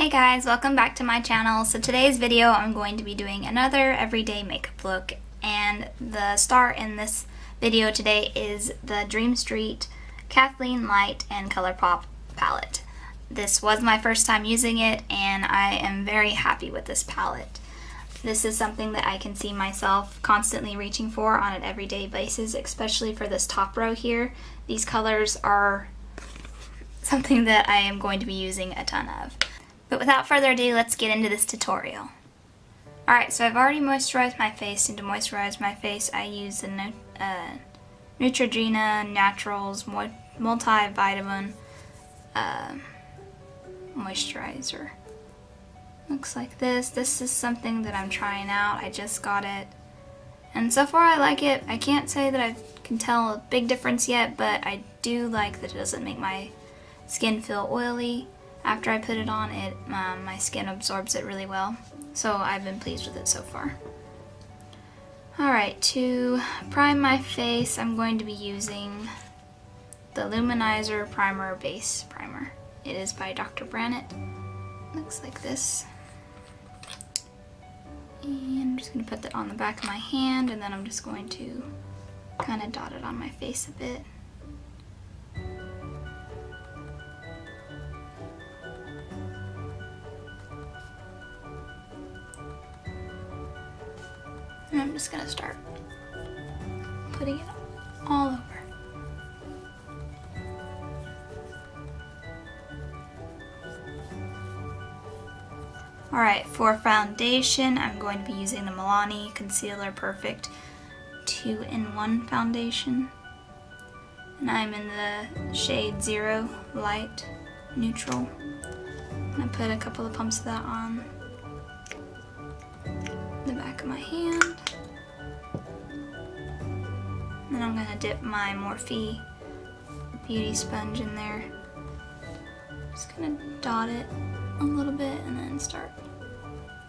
Hey guys, welcome back to my channel. So today's video I'm going to be doing another everyday makeup look, and the star in this video today is the Dream Street Kathleen Light and Colorpop palette. This was my first time using it and I am very happy with this palette. This is something that I can see myself constantly reaching for on an everyday basis, especially for this top row here. These colors are something that I am going to be using a ton of. But without further ado, let's get into this tutorial. Alright, so I've already moisturized my face, and to moisturize my face I use the Neutrogena Naturals Multivitamin Moisturizer. Looks like this. This is something that I'm trying out. I just got it. And so far I like it. I can't say that I can tell a big difference yet, but I do like that it doesn't make my skin feel oily. After I put it on, my skin absorbs it really well. So I've been pleased with it so far. Alright, to prime my face, I'm going to be using the Luminizer Primer Base Primer. It is by Dr. Brandt. Looks like this. And I'm just going to put that on the back of my hand, and then I'm just going to kind of dot it on my face a bit. And I'm just going to start putting it all over. Alright, for foundation, I'm going to be using the Milani Concealer Perfect 2-in-1 foundation. And I'm in the shade 0 Light Neutral. And I put a couple of pumps of that on the back of my hand. And then I'm going to dip my Morphe Beauty Sponge in there. Just going to dot it a little bit and then start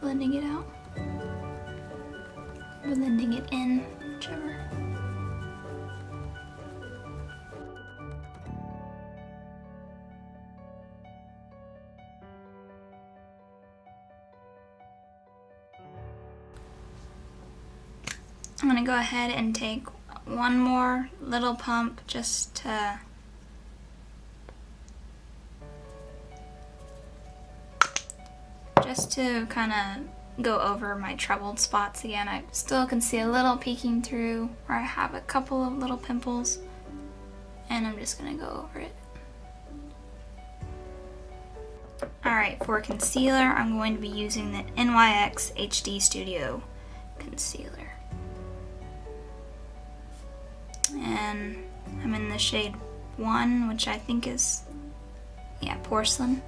blending it out. Blending it in, whichever. I'm going to go ahead and take one more little pump just to kind of go over my troubled spots again. I still can see a little peeking through where I have a couple of little pimples, and I'm just going to go over it. Alright, for concealer, I'm going to be using the NYX HD Studio Concealer. And I'm in the shade 1, which I think is, yeah, Porcelain.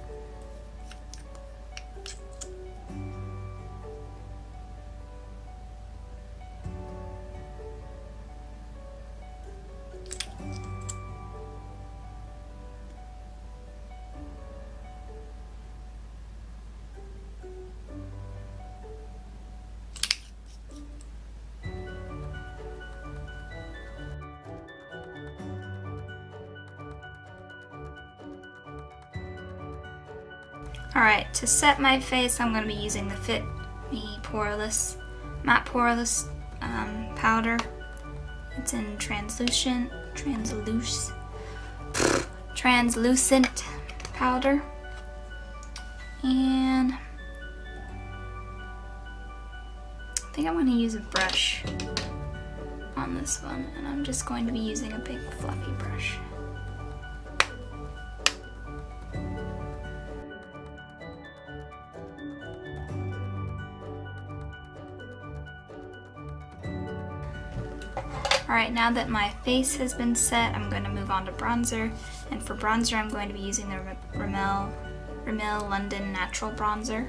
Alright, to set my face, I'm going to be using the Fit Me Poreless Matte Poreless powder. It's in translucent powder. And I think I'm going to use a brush on this one, and I'm just going to be using a big fluffy brush. Alright, now that my face has been set, I'm going to move on to bronzer. And for bronzer, I'm going to be using the Rimmel London Natural Bronzer.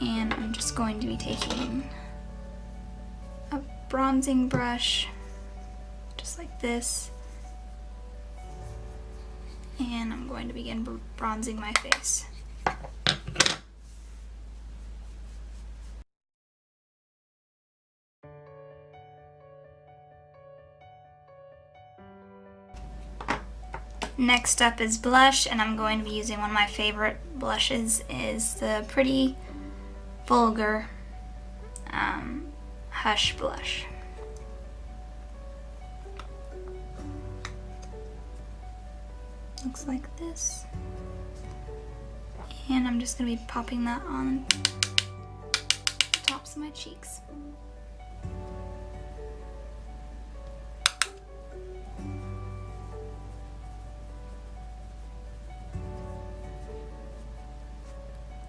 And I'm just going to be taking a bronzing brush, just like this. And I'm going to begin bronzing my face. Next up is blush, and I'm going to be using one of my favorite blushes, is the pretty Vulgar Hush blush. Looks like this. And I'm just going to be popping that on the tops of my cheeks.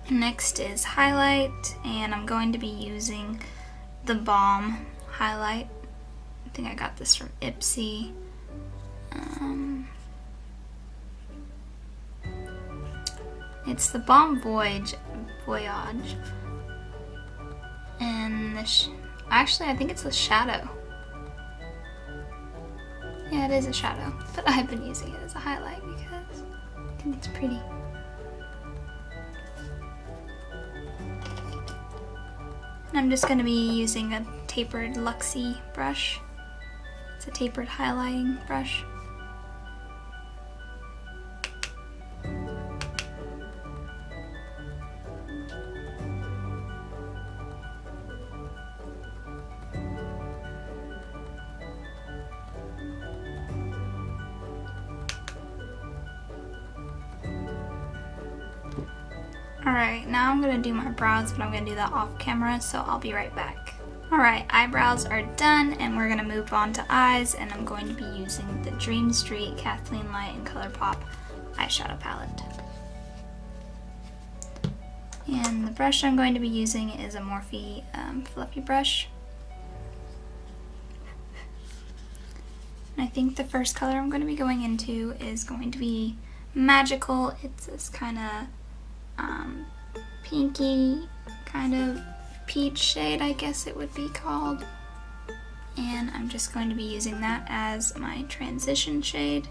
Next is highlight, and I'm going to be using the Balm highlight. I think I got this from Ipsy. It's the Balm Voyage, and actually I think it's a shadow. Yeah, it is a shadow, but I've been using it as a highlight because I think it's pretty. And I'm just going to be using a tapered Luxie brush. It's a tapered highlighting brush. Alright, now I'm going to do my brows, but I'm going to do that off camera, so I'll be right back. Alright, eyebrows are done, and we're going to move on to eyes, and I'm going to be using the Dream Street Kathleen Light and Colourpop eyeshadow palette. And the brush I'm going to be using is a Morphe fluffy brush. And I think the first color I'm going to be going into is going to be Magical. It's this kind of pinky, kind of peach shade, I guess it would be called. And I'm just going to be using that as my transition shade.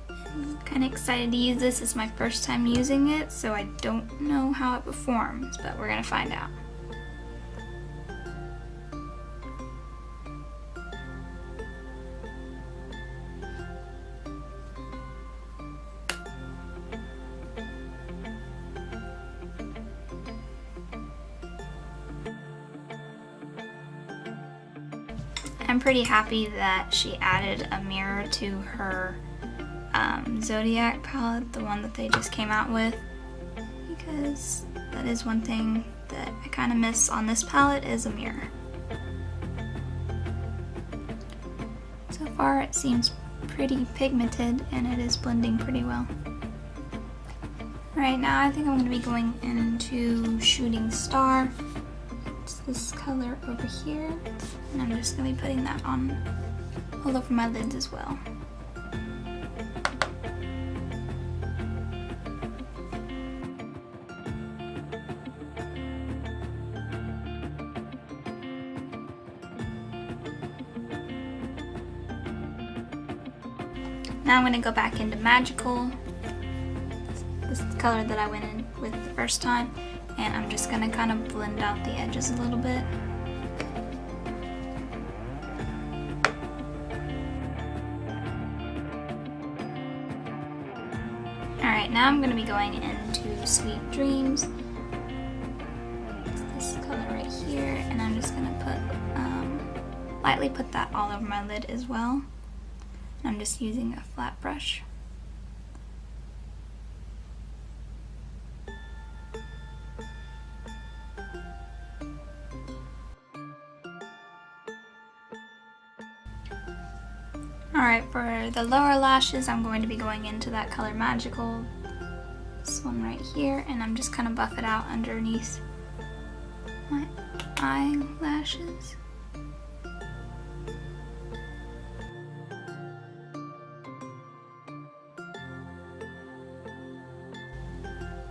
I'm kind of excited to use this. It's my first time using it, so I don't know how it performs, but we're going to find out. I'm pretty happy that she added a mirror to her Zodiac palette, the one that they just came out with, because that is one thing that I kind of miss on this palette, is a mirror. So far it seems pretty pigmented and it is blending pretty well. Right now I think I'm going to be going into Shooting Star. It's this color over here, and I'm just going to be putting that on all over my lids as well. Now I'm going to go back into Magical, this is the color that I went in with the first time, and I'm just going to kind of blend out the edges a little bit. Alright, now I'm going to be going into Sweet Dreams. It's this color right here, and I'm just going to put, lightly put that all over my lid as well. I'm just using a flat brush. Alright, for the lower lashes, I'm going to be going into that color Magical, this one right here, and I'm just kind of buff it out underneath my eyelashes.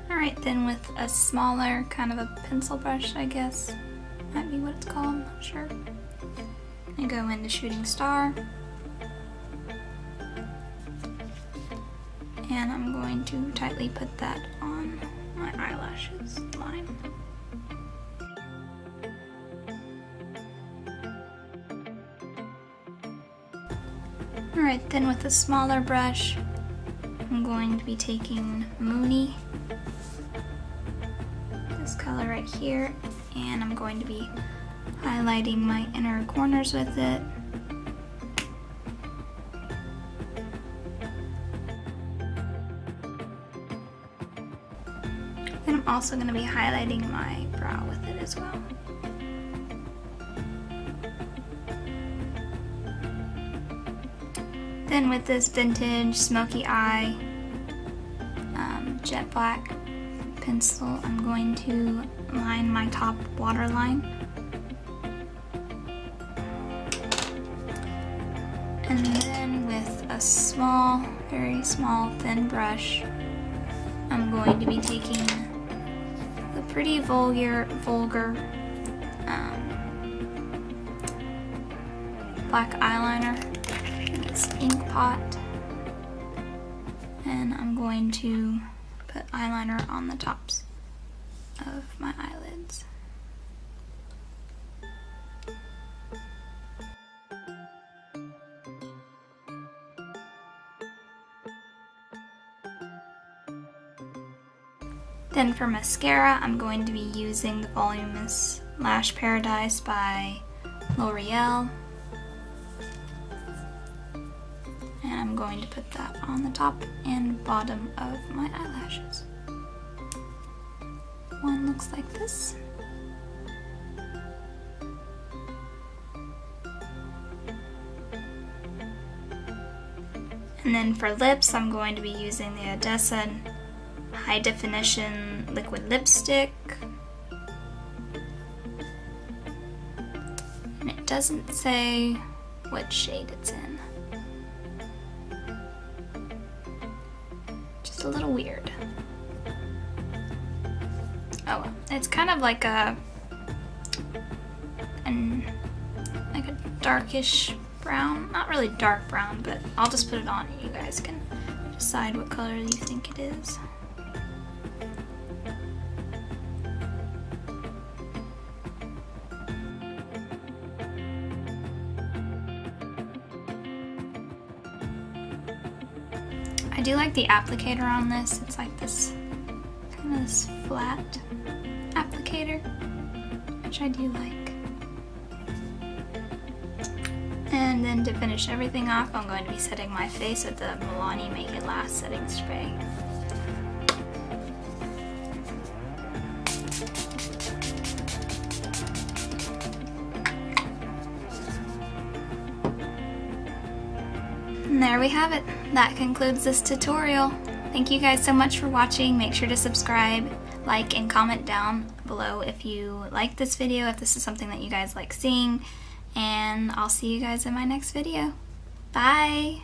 Alright, then with a smaller kind of a pencil brush, I guess, might be what it's called, I'm not sure. I go into Shooting Star. And I'm going to tightly put that on my eyelashes line. Alright, then with a smaller brush, I'm going to be taking Moony, this color right here, and I'm going to be highlighting my inner corners with it. Then I'm also going to be highlighting my brow with it as well. Then with this vintage Smokey Eye jet black pencil, I'm going to line my top waterline. And then with a small, very small, thin brush, I'm going to be taking the pretty vulgar black eyeliner in this ink pot, and I'm going to put eyeliner on the tops of my eyelids. Then for mascara, I'm going to be using the Voluminous Lash Paradise by Loreal. And I'm going to put that on the top and bottom of my eyelashes. One looks like this. And then for lips, I'm going to be using the Adesse High Definition Liquid Lipstick. And it doesn't say what shade it's in. Just a little weird. Oh well, it's kind of like a darkish brown. Not really dark brown, but I'll just put it on and you guys can decide what color you think it is. I do like the applicator on this. It's like this kind of this flat applicator, which I do like. And then to finish everything off, I'm going to be setting my face with the Milani Make It Last setting spray. And there we have it. That concludes this tutorial. Thank you guys so much for watching. Make sure to subscribe, like, and comment down below if you like this video, if this is something that you guys like seeing. And I'll see you guys in my next video. Bye!